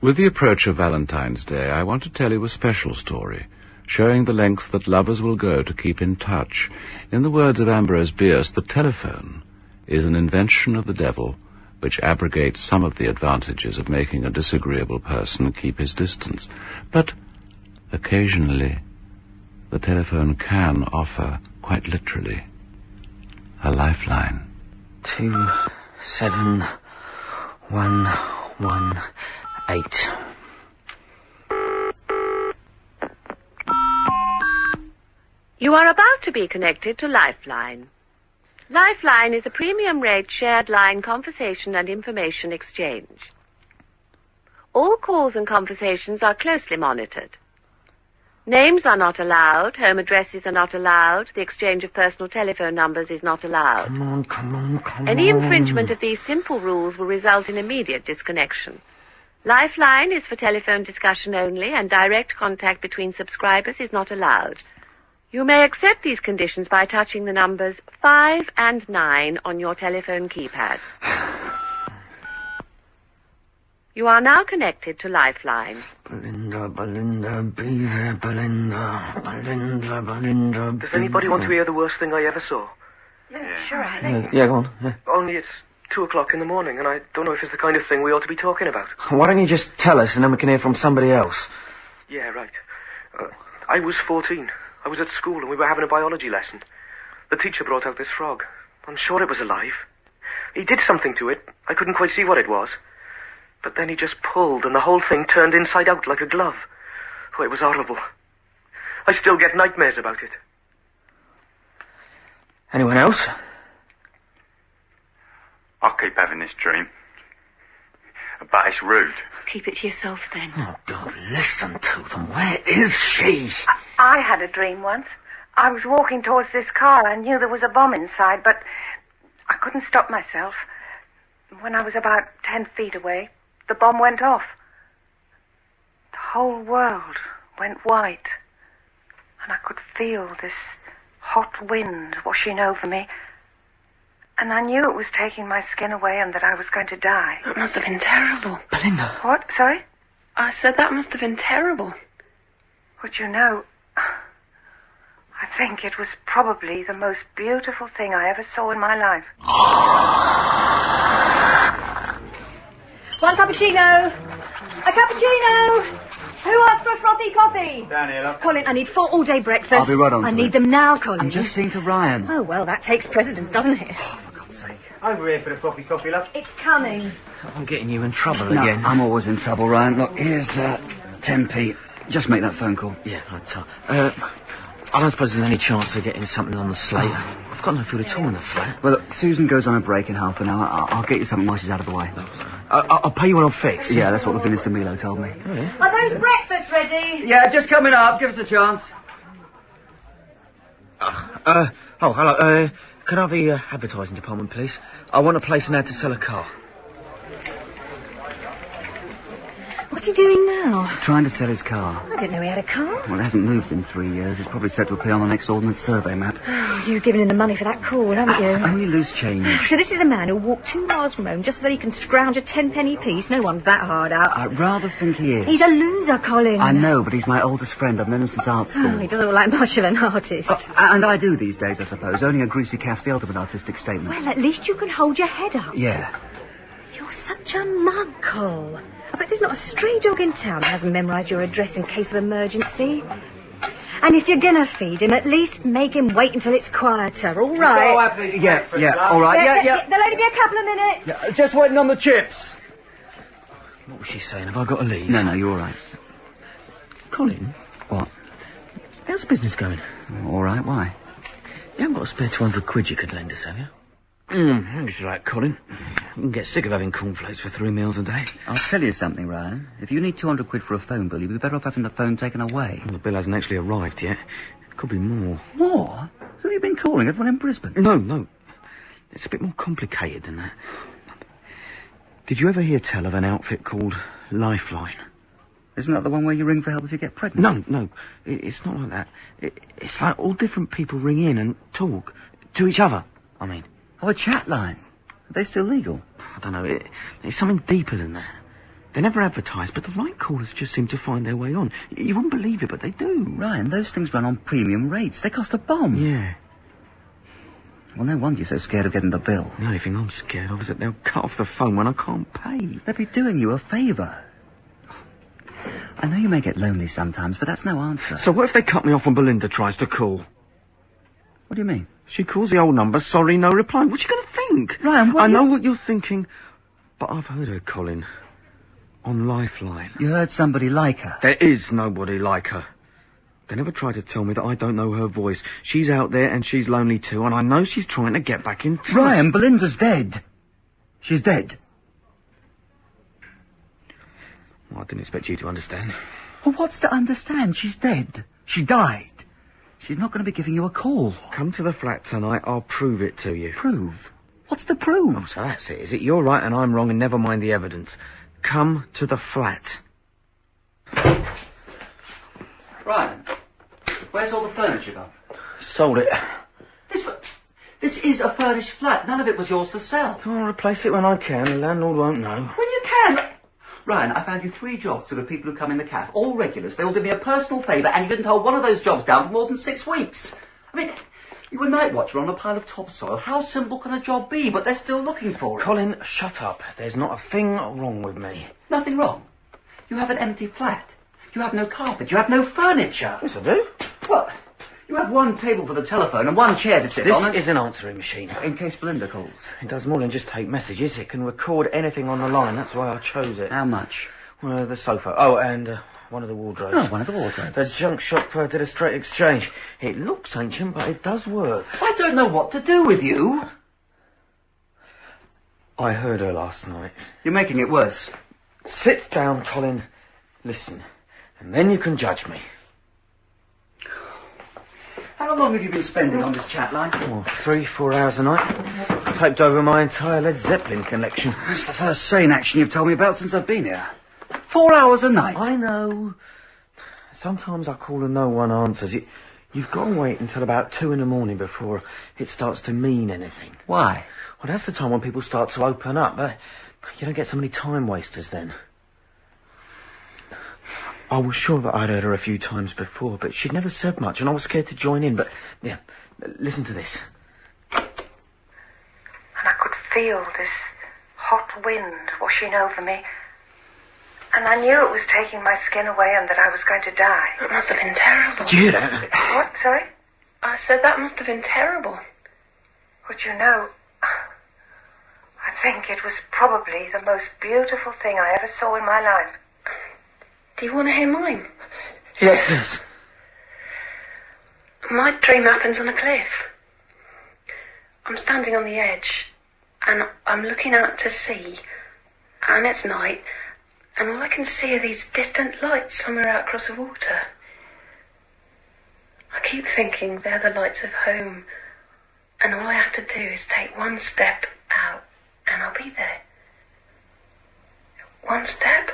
With the approach of Valentine's Day, I want to tell you a special story, showing the lengths that lovers will go to keep in touch. In the words of Ambrose Bierce, the telephone is an invention of the devil which abrogates some of the advantages of making a disagreeable person keep his distance. But occasionally, the telephone can offer, quite literally, a lifeline. 27118. You are about to be connected to Lifeline. Lifeline is a premium-rate shared line conversation and information exchange. All calls and conversations are closely monitored. Names are not allowed, home addresses are not allowed, the exchange of personal telephone numbers is not allowed. Come on. Any infringement of these simple rules will result in immediate disconnection. Lifeline is for telephone discussion only, and direct contact between subscribers is not allowed. You may accept these conditions by touching the numbers 5 and 9 on your telephone keypad. You are now connected to Lifeline. Belinda, be there, Belinda. Does anybody want to hear the worst thing I ever saw? Yeah, sure, I think. Yeah, go on. Yeah. Only it's 2 o'clock in the morning, and I don't know if it's the kind of thing we ought to be talking about. Why don't you just tell us, and then we can hear from somebody else? Yeah, right. I was 14. I was at school, and we were having a biology lesson. The teacher brought out this frog. I'm sure it was alive. He did something to it. I couldn't quite see what it was. But then he just pulled, and the whole thing turned inside out like a glove. Oh, it was horrible. I still get nightmares about it. Anyone else? I keep having this dream. But it's rude. Keep it to yourself, then. Oh, God, listen to them. Where is she? I had a dream once. I was walking towards this car. I knew there was a bomb inside, but I couldn't stop myself. When I was about 10 feet away, the bomb went off. The whole world went white, and I could feel this hot wind washing over me, and I knew it was taking my skin away and that I was going to die. That must have been terrible. Belinda. What? Sorry? I said that must have been terrible. Would you know, I think it was probably the most beautiful thing I ever saw in my life. One cappuccino. A cappuccino. Who asked for a frothy coffee? Down here, look. Colin, I need 4 all-day breakfasts. I'll be right on I to need it. them now, Colin. I'm just seeing to Ryan. Oh, well, that takes precedence, doesn't it? For God's sake. Over here for the frothy coffee, love. It's coming. I'm getting you in trouble No, again. I'm always in trouble, Ryan. Look, here's 10p. Just make that phone call. Yeah, right, so, I don't suppose there's any chance of getting something on the slate. I've got no food at all in the flat. Well, look, Susan goes on a break in half an hour. I'll get you something while she's out of the way. I'll pay you when I'm fixed. Yeah, that's what the Minister Milo told me. Are those breakfasts ready? Yeah, just coming up. Give us a chance. Hello. Can I have the advertising department, please? I want to place an ad to sell a car. What's he doing now? Trying to sell his car. I didn't know he had a car. Well, it hasn't moved in 3 years. It's probably set to appear on the next Ordnance Survey map. Oh, you've given him the money for that call, haven't you? Only loose change. So this is a man who walked 2 miles from home just so that he can scrounge a 10-penny piece. No one's that hard out. I'd rather think he is. He's a loser, Colin. I know, but he's my oldest friend. I've known him since art school. Oh, he doesn't look like much of an artist. And I do these days, I suppose. Only a greasy calf's the ultimate artistic statement. Well, at least you can hold your head up. Yeah. You're such a mug, Cole. I bet there's not a stray dog in town that hasn't memorised your address in case of emergency. And if you're going to feed him, at least make him wait until it's quieter, all right? Yeah, all right. Yeah. There'll only be a couple of minutes. Yeah, just waiting on the chips. What was she saying? Have I got to leave? No, you're all right. Colin, What? how's the business going? All right, why? You haven't got a spare 200 quid you could lend us, have you? That's right, Colin. You can get sick of having cornflakes for 3 meals a day. I'll tell you something, Ryan. If you need 200 quid for a phone bill, you'd be better off having the phone taken away. The bill hasn't actually arrived yet. Could be more. More? Who have you been calling? Everyone in Brisbane? No. It's a bit more complicated than that. Did you ever hear tell of an outfit called Lifeline? Isn't that the one where you ring for help if you get pregnant? No. It's not like that. It's like all different people ring in and talk to each other, I mean. Oh, a chat line. Are they still legal? I don't know. It's something deeper than that. They're never advertised, but the right callers just seem to find their way on. You wouldn't believe it, but they do. Ryan, those things run on premium rates. They cost a bomb. Yeah. Well, no wonder you're so scared of getting the bill. The only thing I'm scared of is that they'll cut off the phone when I can't pay. They'll be doing you a favour. I know you may get lonely sometimes, but that's no answer. So what if they cut me off when Belinda tries to call? What do you mean? She calls the old number, sorry, no reply. What's she going to think? Ryan, I know what you're thinking, but I've heard her, Colin. On Lifeline. You heard somebody like her? There is nobody like her. They never try to tell me that I don't know her voice. She's out there and she's lonely too, and I know she's trying to get back in touch. Ryan, Belinda's dead. She's dead. Well, I didn't expect you to understand. Well, what's to understand? She's dead. She died. She's not going to be giving you a call. Come to the flat tonight, I'll prove it to you. Prove? What's to prove? Oh, so that's it, is it? You're right and I'm wrong, and never mind the evidence. Come to the flat. Ryan, where's all the furniture gone? Sold it. This is a furnished flat. None of it was yours to sell. I'll replace it when I can. The landlord won't know. When you can. Ryan, I found you 3 jobs through the people who come in the cafe. All regulars. They all did me a personal favour, and you didn't hold one of those jobs down for more than 6 weeks. I mean, you were night watcher on a pile of topsoil. How simple can a job be? But they're still looking for it. Colin, shut up. There's not a thing wrong with me. Nothing wrong. You have an empty flat. You have no carpet. You have no furniture. Yes, I do. Well, you have 1 table for the telephone and 1 chair to sit on. This is an answering machine. In case Belinda calls. It does more than just take messages. It can record anything on the line. That's why I chose it. How much? Well, the sofa. Oh, and one of the wardrobes. Oh, one of the wardrobes. The junk shop did a straight exchange. It looks ancient, but it does work. I don't know what to do with you. I heard her last night. You're making it worse. Sit down, Colin. Listen. And then you can judge me. How long have you been spending on this chat line? Oh, 3-4 hours a night. I've taped over my entire Led Zeppelin collection. That's the first sane action you've told me about since I've been here. 4 hours a night. I know. Sometimes I call and no one answers. You've got to wait until about 2 in the morning before it starts to mean anything. Why? Well, that's the time when people start to open up. But you don't get so many time wasters then. I was sure that I'd heard her a few times before, but she'd never said much, and I was scared to join in. But, yeah, listen to this. And I could feel this hot wind washing over me. And I knew it was taking my skin away and that I was going to die. It must have been terrible. Did you hear that? What? Sorry? I said that must have been terrible. But you know, I think it was probably the most beautiful thing I ever saw in my life. Do you want to hear mine? Yes. My dream happens on a cliff. I'm standing on the edge, and I'm looking out to sea, and it's night, and all I can see are these distant lights somewhere out across the water. I keep thinking they're the lights of home, and all I have to do is take 1 step out, and I'll be there. 1 step.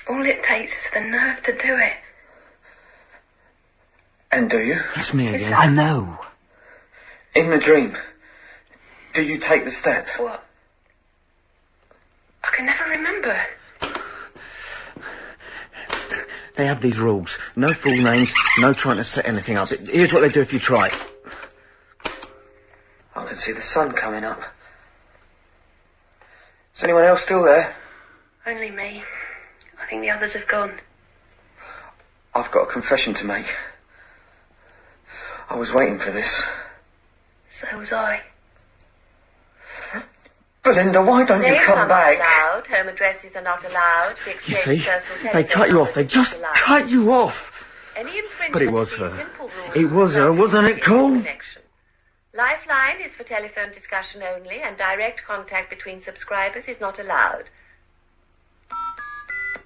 All it takes is the nerve to do it. And do you? That's me again. I know. In the dream, do you take the step? What? I can never remember. They have these rules. No full names, no trying to set anything up. Here's what they do if you try. I can see the sun coming up. Is anyone else still there? Only me. I think the others have gone. I've got a confession to make. I was waiting for this. So was I. Belinda, why don't you come back? Allowed. Home addresses are not allowed. The You exchange see? personal They telephone cut you off. numbers They are just not allowed. cut you off. Any infringement But it was of these her. simple rules It was her, results in wasn't it, Cole? connection. Lifeline is for telephone discussion only, and direct contact between subscribers is not allowed.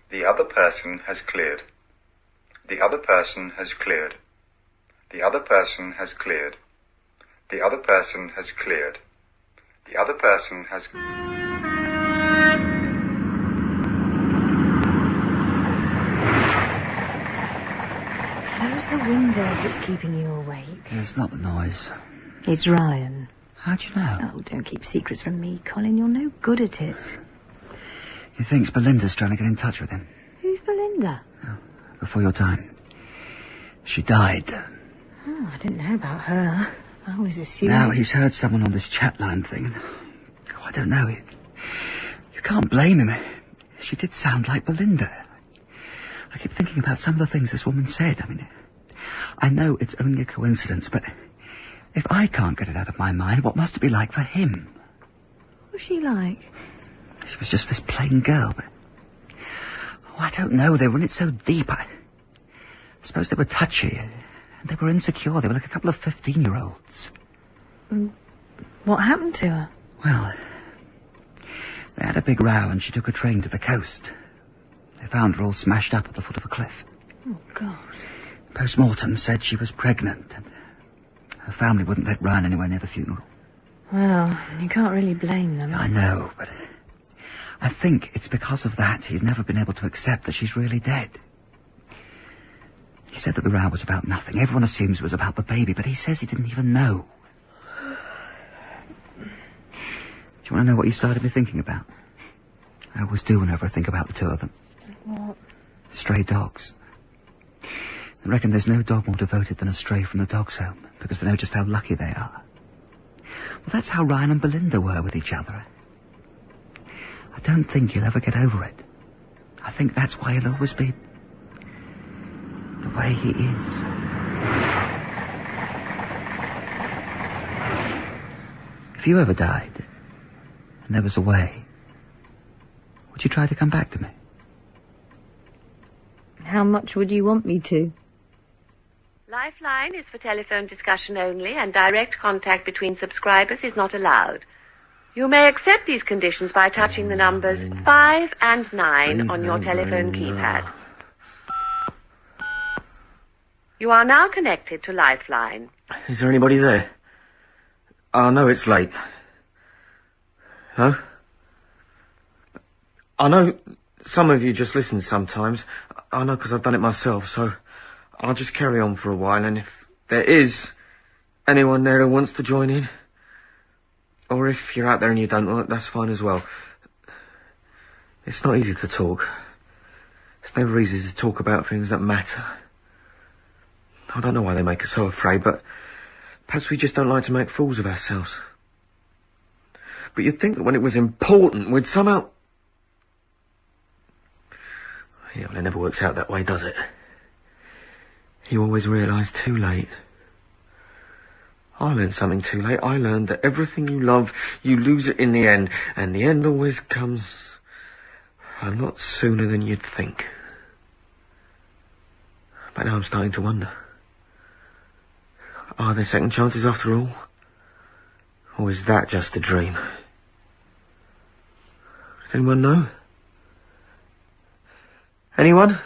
The other person has cleared. The other person has cleared. The other person has cleared. The other person has cleared. The other person has... Close the window if it's keeping you awake. It's not the noise. It's Ryan. How'd you know? Oh, don't keep secrets from me, Colin. You're no good at it. He thinks Belinda's trying to get in touch with him. Who's Belinda? Oh, before your time. She died. Oh, I didn't know about her. I always assumed... Now he's heard someone on this chat line thing. Oh, I don't know. You can't blame him. She did sound like Belinda. I keep thinking about some of the things this woman said. I mean, I know it's only a coincidence, but if I can't get it out of my mind, what must it be like for him? What was she like? She was just this plain girl, but... Oh, I don't know. They were in it so deep. I suppose they were touchy. And they were insecure. They were like a couple of 15-year-olds. What happened to her? Well, they had a big row and she took a train to the coast. They found her all smashed up at the foot of a cliff. Oh, God. Post-mortem said she was pregnant. And her family wouldn't let Ryan anywhere near the funeral. Well, you can't really blame them. I know, but I think it's because of that he's never been able to accept that she's really dead. He said that the row was about nothing. Everyone assumes it was about the baby, but he says he didn't even know. Do you want to know what you started me thinking about? I always do whenever I think about the two of them. What? Stray dogs. I reckon there's no dog more devoted than a stray from the dog's home, because they know just how lucky they are. Well, that's how Ryan and Belinda were with each other. I don't think he'll ever get over it. I think that's why he'll always be the way he is. If you ever died, and there was a way, would you try to come back to me? How much would you want me to? Lifeline is for telephone discussion only, and direct contact between subscribers is not allowed. You may accept these conditions by touching the numbers 5 and 9 on your telephone keypad. You are now connected to Lifeline. Is there anybody there? I know it's late. No? I know some of you just listen sometimes. I know because I've done it myself, so I'll just carry on for a while, and if there is anyone there who wants to join in, or if you're out there and you don't want it, that's fine as well. It's not easy to talk. It's never easy to talk about things that matter. I don't know why they make us so afraid, but perhaps we just don't like to make fools of ourselves. But you'd think that when it was important, we'd somehow... Yeah, well, it never works out that way, does it? You always realise too late. I learned something too late. I learned that everything you love, you lose it in the end. And the end always comes a lot sooner than you'd think. But now I'm starting to wonder. Are there second chances after all? Or is that just a dream? Does anyone know? Anyone?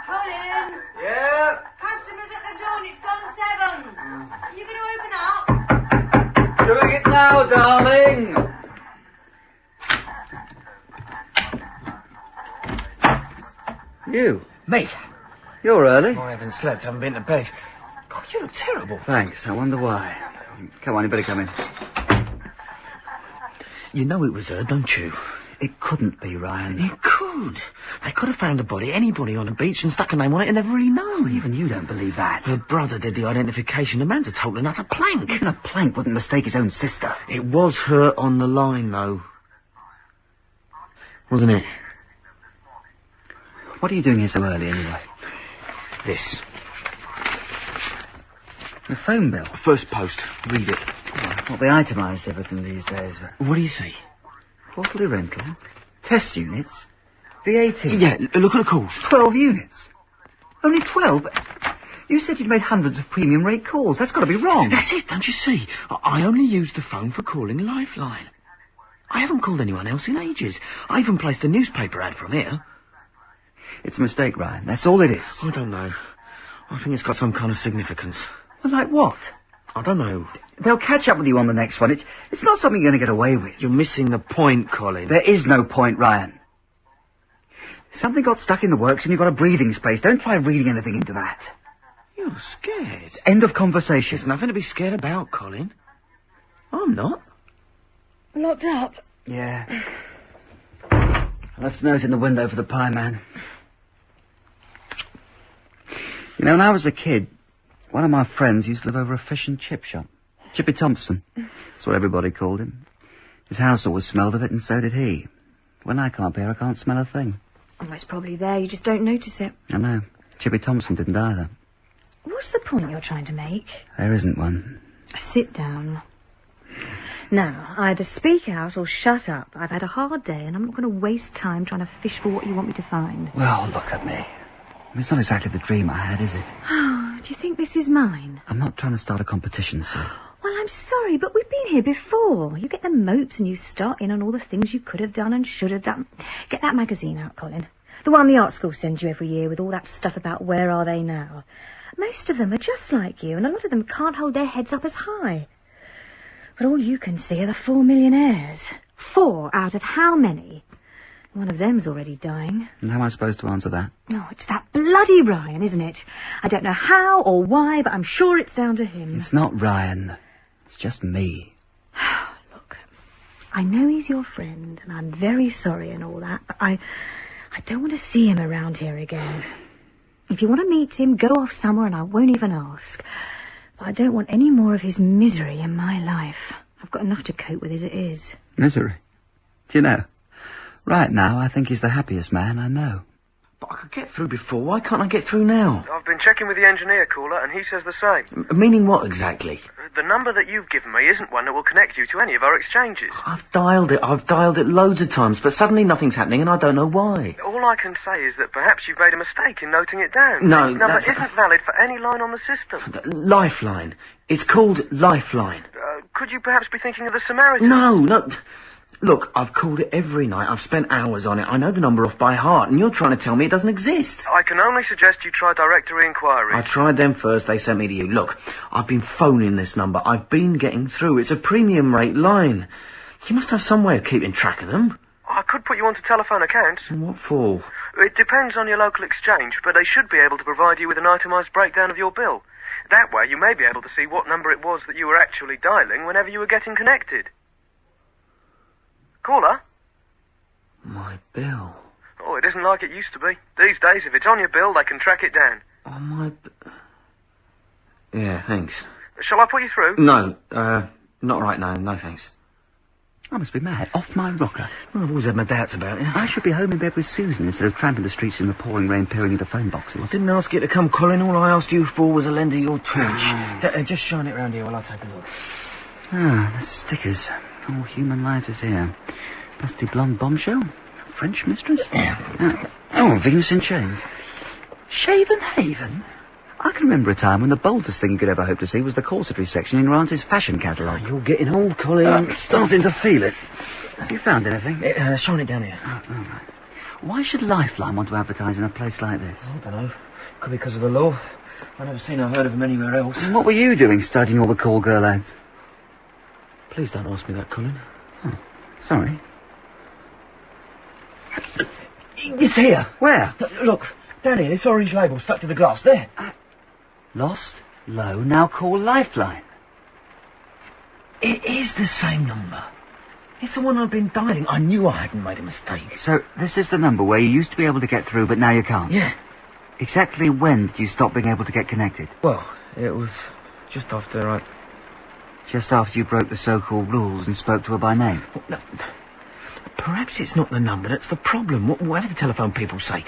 Colin! Yeah? Customers at the door and it's gone 7. Are you going to open up? Doing it now, darling! You? Me? You're early. I haven't slept, haven't been to bed. God, you look terrible. Thanks, I wonder why. Come on, you better come in. You know it was her, don't you? It couldn't be, Ryan. It could. They could have found a body, anybody on the beach, and stuck a name on it and never really known. Even you don't believe that. Her brother did the identification. The man's a total and utter plank. Even a plank wouldn't mistake his own sister. It was her on the line, though. Wasn't it? What are you doing here so early, anyway? This. The phone bill. First post. Read it. Well, they itemise everything these days. What do you see? Quarterly rental, test units, VAT. Yeah, look at the calls. 12 units. Only 12? But you said you'd made hundreds of premium rate calls. That's got to be wrong. That's it, don't you see? I only used the phone for calling Lifeline. I haven't called anyone else in ages. I even placed a newspaper ad from here. It's a mistake, Ryan. That's all it is. I don't know. I think it's got some kind of significance. Well, like what? I don't know. They'll catch up with you on the next one. It's not something you're going to get away with. You're missing the point, Colin. There is no point, Ryan. Something got stuck in the works and you've got a breathing space. Don't try reading anything into that. You're scared. End of conversation. There's nothing to be scared about, Colin. I'm not. Locked up? Yeah. I left a note in the window for the pie man. You know, when I was a kid, one of my friends used to live over a fish and chip shop. Chippy Thompson. That's what everybody called him. His house always smelled of it, and so did he. When I come up here, I can't smell a thing. Oh, it's probably there. You just don't notice it. I know. Chippy Thompson didn't either. What's the point you're trying to make? There isn't one. Sit down. Now, either speak out or shut up. I've had a hard day and I'm not going to waste time trying to fish for what you want me to find. Well, look at me. It's not exactly the dream I had, is it? Oh, do you think this is mine? I'm not trying to start a competition, Sue. Well, I'm sorry, but we've been here before. You get the mopes and you start in on all the things you could have done and should have done. Get that magazine out, Colin. The one the art school sends you every year with all that stuff about where are they now. Most of them are just like you, and a lot of them can't hold their heads up as high. But all you can see are the 4 millionaires. 4 out of how many? One of them's already dying. And how am I supposed to answer that? Oh, it's that bloody Ryan, isn't it? I don't know how or why, but I'm sure it's down to him. It's not Ryan. It's just me. Look, I know he's your friend, and I'm very sorry and all that, but I don't want to see him around here again. If you want to meet him, go off somewhere and I won't even ask. But I don't want any more of his misery in my life. I've got enough to cope with as it is. Misery? Do you know, right now I think he's the happiest man I know. But I could get through before. Why can't I get through now? I've been checking with the engineer, caller, and he says the same. Meaning what exactly? The number that you've given me isn't one that will connect you to any of our exchanges. I've dialed it loads of times, but suddenly nothing's happening and I don't know why. All I can say is that perhaps you've made a mistake in noting it down. No, this number that's... isn't valid for any line on the system. Lifeline. It's called Lifeline. Could you perhaps be thinking of the Samaritan? No. Look, I've called it every night. I've spent hours on it. I know the number off by heart, and you're trying to tell me it doesn't exist. I can only suggest you try directory inquiry. I tried them first. They sent me to you. Look, I've been phoning this number. I've been getting through. It's a premium rate line. You must have some way of keeping track of them. I could put you onto telephone accounts. What for? It depends on your local exchange, but they should be able to provide you with an itemised breakdown of your bill. That way you may be able to see what number it was that you were actually dialing whenever you were getting connected. Caller? My bill. Oh, it isn't like it used to be. These days, if it's on your bill, they can track it down. On my... Yeah, thanks. Shall I put you through? No, not right now. No, thanks. I must be mad. Off my rocker. Well, I've always had my doubts about it. I should be home in bed with Susan instead of tramping the streets in the pouring rain peering into phone boxes. I didn't ask you to come, Colin. All I asked you for was a lend of your torch. Just shine it round here while I take a look. Ah, the stickers. All human life is here. Dusty blonde bombshell. French mistress. Venus in chains. Shaven Haven. I can remember a time when the boldest thing you could ever hope to see was the corsetry section in Rance's fashion catalogue. You're getting old, Colin. I'm starting to feel it. Have you found anything? Shine it down here. Oh, right. Why should Lifeline want to advertise in a place like this? I don't know. Could be because of the law. I've never seen or heard of them anywhere else. And what were you doing studying all the call girl ads? Please don't ask me that, Colin. Oh, sorry. It's here. Where? Look, down here, this orange label stuck to the glass. There. Lost, low, now call Lifeline. It is the same number. It's the one I've been dialing. I knew I hadn't made a mistake. So this is the number where you used to be able to get through, but now you can't? Yeah. Exactly when did you stop being able to get connected? Well, it was just after Just after you broke the so-called rules and spoke to her by name? Well, no, perhaps it's not the number that's the problem. Whatever the telephone people say.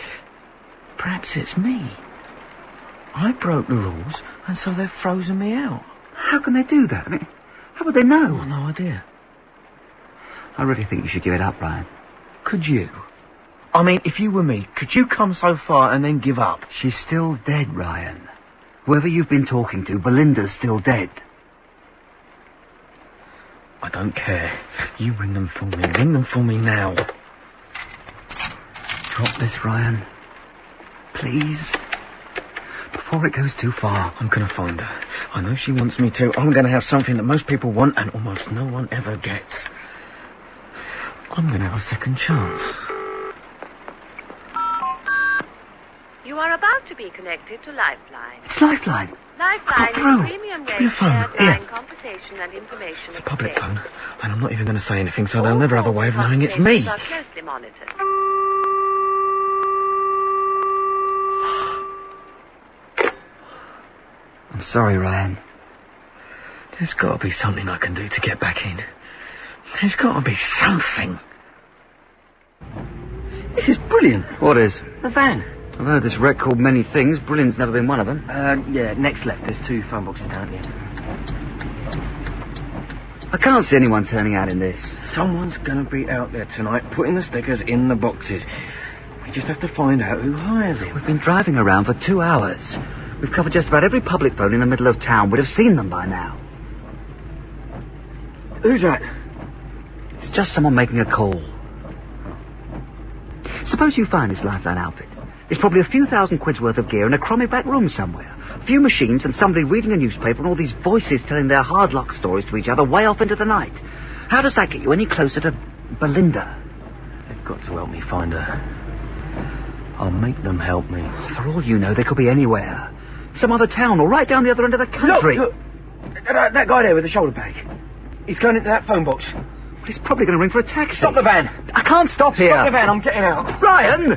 Perhaps it's me. I broke the rules, and so they've frozen me out. How can they do that? I mean, how would they know? I've no idea. I really think you should give it up, Ryan. Could you? I mean, if you were me, could you come so far and then give up? She's still dead, Ryan. Whoever you've been talking to, Belinda's still dead. I don't care. You ring them for me. Ring them for me now. Drop this, Ryan. Please. Before it goes too far. I'm going to find her. I know she wants me to. I'm going to have something that most people want and almost no one ever gets. I'm going to have a second chance. You You are about to be connected to Lifeline. It's Lifeline. Lifeline is through. a premium Give me a rate phone. shared Here. line conversation and information It's a public exchange. phone, and I'm not even going to say anything, so All they'll never have a calls way of and knowing it's me. conversations are closely monitored. I'm sorry, Ryan. There's got to be something I can do to get back in. There's got to be something. This is brilliant. What is? The van. I've heard this wreck called many things. Brilliant's never been one of them. Yeah, next left. There's 2 phone boxes down here. I can't see anyone turning out in this. Someone's going to be out there tonight putting the stickers in the boxes. We just have to find out who hires him. We've been driving around for 2 hours. We've covered just about every public phone in the middle of town. We'd have seen them by now. Who's that? It's just someone making a call. Suppose you find this Lifeline outfit. It's probably a few thousand quid's worth of gear in a crummy back room somewhere. A few machines and somebody reading a newspaper and all these voices telling their hard luck stories to each other way off into the night. How does that get you any closer to Belinda? They've got to help me find her. I'll make them help me. For all you know, they could be anywhere. Some other town or right down the other end of the country. Look! That guy there with the shoulder bag. He's going into that phone box. Well, he's probably going to ring for a taxi. Stop the van. I can't stop here. Stop the van, I'm getting out. Ryan!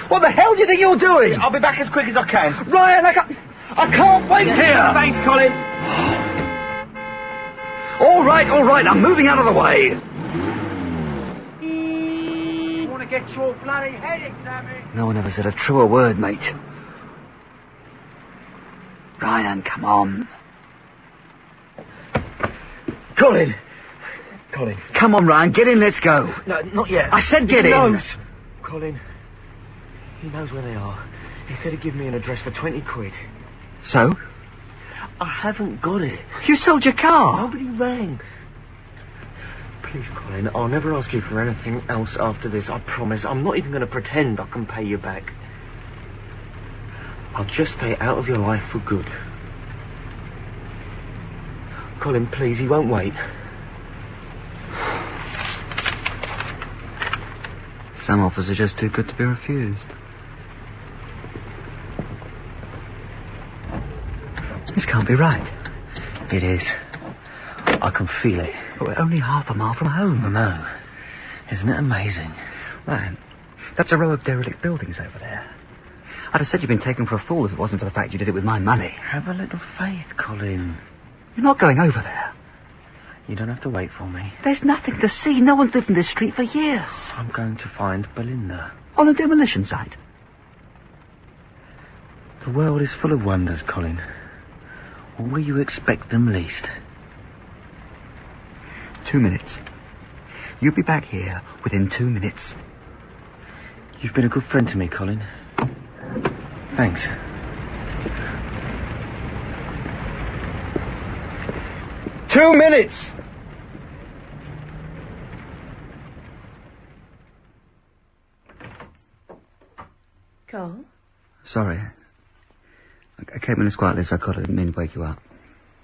What the hell do you think you're doing? I'll be back as quick as I can. Ryan, I can't wait here. Thanks, Colin. All right, I'm moving out of the way. You want to get your bloody head examined? No one ever said a truer word, mate. Ryan, come on. Colin. Come on, Ryan, get in, let's go. No, not yet. I said get he in. Knows. Colin. He knows where they are. He said he'd give me an address for 20 quid. So? I haven't got it. You sold your car. Nobody rang. Please, Colin, I'll never ask you for anything else after this, I promise. I'm not even going to pretend I can pay you back. I'll just stay out of your life for good. Colin, please, he won't wait. Some offers are just too good to be refused. This can't be right. It is. I can feel it. But we're only half a mile from home. I know. Isn't it amazing? Ryan, that's a row of derelict buildings over there. I'd have said you'd been taken for a fool if it wasn't for the fact you did it with my money. Have a little faith, Colin. You're not going over there. You don't have to wait for me. There's nothing to see. No one's lived in this street for years. I'm going to find Belinda. On a demolition site. The world is full of wonders, Colin. Or will you expect them least? 2 minutes. You'll be back here within 2 minutes. You've been a good friend to me, Colin. Thanks. 2 minutes! Cole? Sorry. I came in as quietly as I could. I didn't mean to wake you up.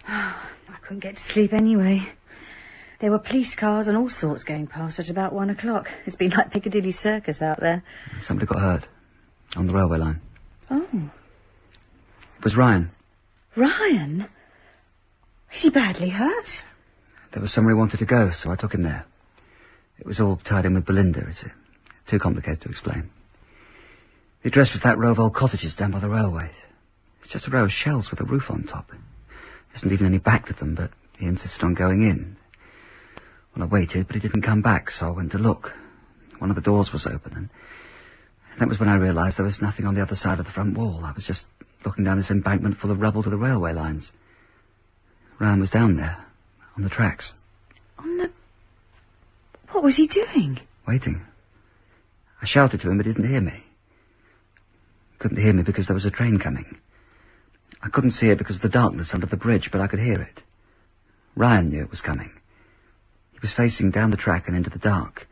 I couldn't get to sleep anyway. There were police cars and all sorts going past at about 1 o'clock. It's been like Piccadilly Circus out there. Somebody got hurt. On the railway line. Oh. It was Ryan. Ryan? Is he badly hurt? There was somewhere he wanted to go, so I took him there. It was all tied in with Belinda. It's too complicated to explain. The address was that row of old cottages down by the railway. It's just a row of shells with a roof on top. There isn't even any back to them, but he insisted on going in. Well, I waited, but he didn't come back, so I went to look. One of the doors was open, and that was when I realised there was nothing on the other side of the front wall. I was just looking down this embankment full of rubble to the railway lines. Ryan was down there, on the tracks. On the... What was he doing? Waiting. I shouted to him, but he didn't hear me. Couldn't hear me because there was a train coming. I couldn't see it because of the darkness under the bridge, but I could hear it. Ryan knew it was coming. He was facing down the track and into the dark.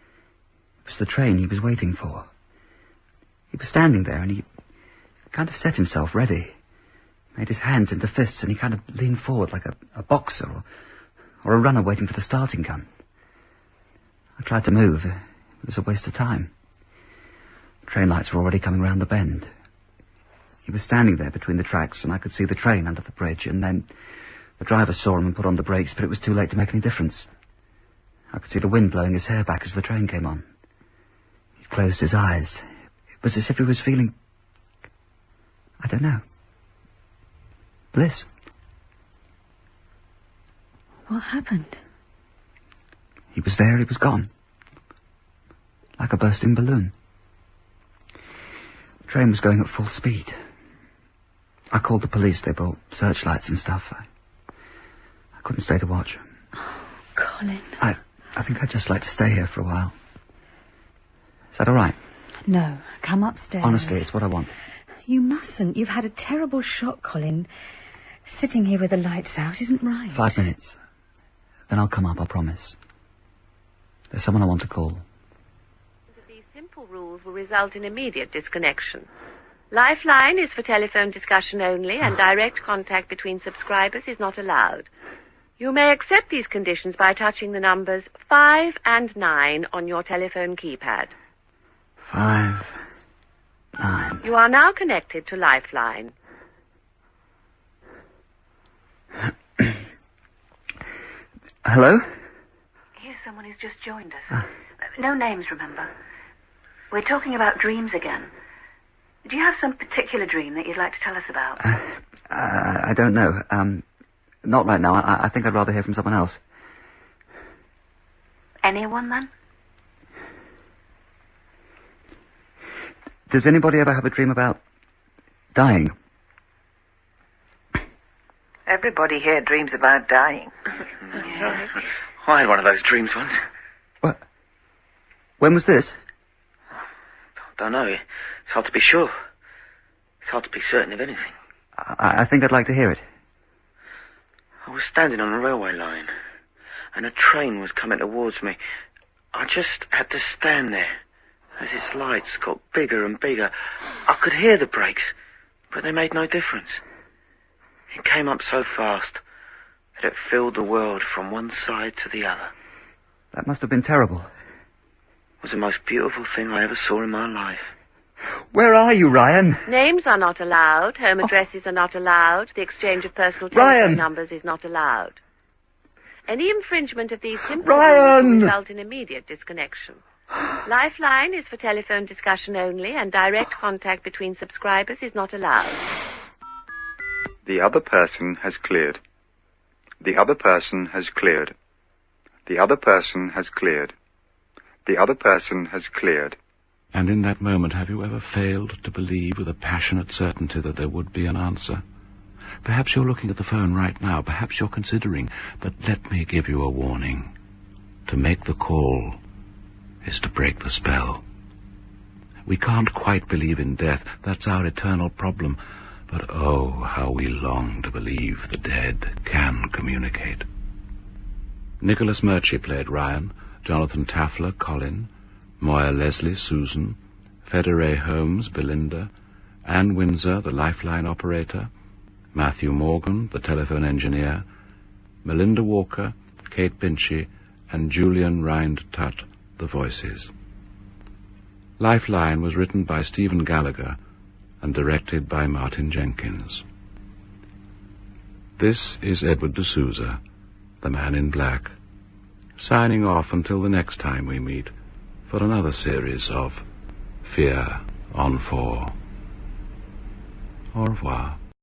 It was the train he was waiting for. He was standing there and he kind of set himself ready. Made his hands into fists and he kind of leaned forward like a boxer or a runner waiting for the starting gun. I tried to move. It was a waste of time. Train lights were already coming round the bend. He was standing there between the tracks, and I could see the train under the bridge, and then the driver saw him and put on the brakes, but it was too late to make any difference. I could see the wind blowing his hair back as the train came on. He closed his eyes. It was as if he was feeling... I don't know. Bliss. What happened? He was there, he was gone. Like a bursting balloon. The train was going at full speed. I called the police. They brought searchlights and stuff. I couldn't stay to watch. Oh, Colin. I think I'd just like to stay here for a while. Is that all right? No, come upstairs. Honestly, it's what I want. You mustn't. You've had a terrible shock, Colin. Sitting here with the lights out isn't right. 5 minutes. Then I'll come up, I promise. There's someone I want to call. These simple rules will result in immediate disconnection. Lifeline is for telephone discussion only, and direct contact between subscribers is not allowed. You may accept these conditions by touching the numbers 5 and 9 on your telephone keypad. 5, 9. You are now connected to Lifeline. Hello? Here's someone who's just joined us. No names, remember. We're talking about dreams again. Do you have some particular dream that you'd like to tell us about? I don't know. Not right now. I think I'd rather hear from someone else. Anyone, then? Does anybody ever have a dream about dying? Everybody here dreams about dying. That's right. I had one of those dreams once. What? When was this? Don't know. It's hard to be sure. It's hard to be certain of anything. I think I'd like to hear it. I was standing on a railway line, and a train was coming towards me. I just had to stand there. As its lights got bigger and bigger, I could hear the brakes, but they made no difference. It came up so fast that it filled the world from one side to the other. That must have been terrible. It was the most beautiful thing I ever saw in my life. Where are you, Ryan? Names are not allowed, home addresses are not allowed, the exchange of personal telephone numbers is not allowed. Any infringement of these simple rules will result in immediate disconnection. Lifeline is for telephone discussion only, and direct contact between subscribers is not allowed. The other person has cleared. The other person has cleared. The other person has cleared. The other person has cleared. And in that moment, have you ever failed to believe with a passionate certainty that there would be an answer? Perhaps you're looking at the phone right now. Perhaps you're considering. But let me give you a warning. To make the call is to break the spell. We can't quite believe in death. That's our eternal problem. But oh, how we long to believe the dead can communicate. Nicholas Murchie played Ryan, Jonathan Taffler, Colin, Moya Leslie, Susan, Federae Holmes, Belinda, Anne Windsor, the Lifeline operator, Matthew Morgan, the telephone engineer, Melinda Walker, Kate Binchy, and Julian Rind-Tutt, the voices. Lifeline was written by Stephen Gallagher and directed by Martin Jenkins. This is Edward de Souza, the Man in Black, signing off until the next time we meet for another series of Fear on 4. Au revoir.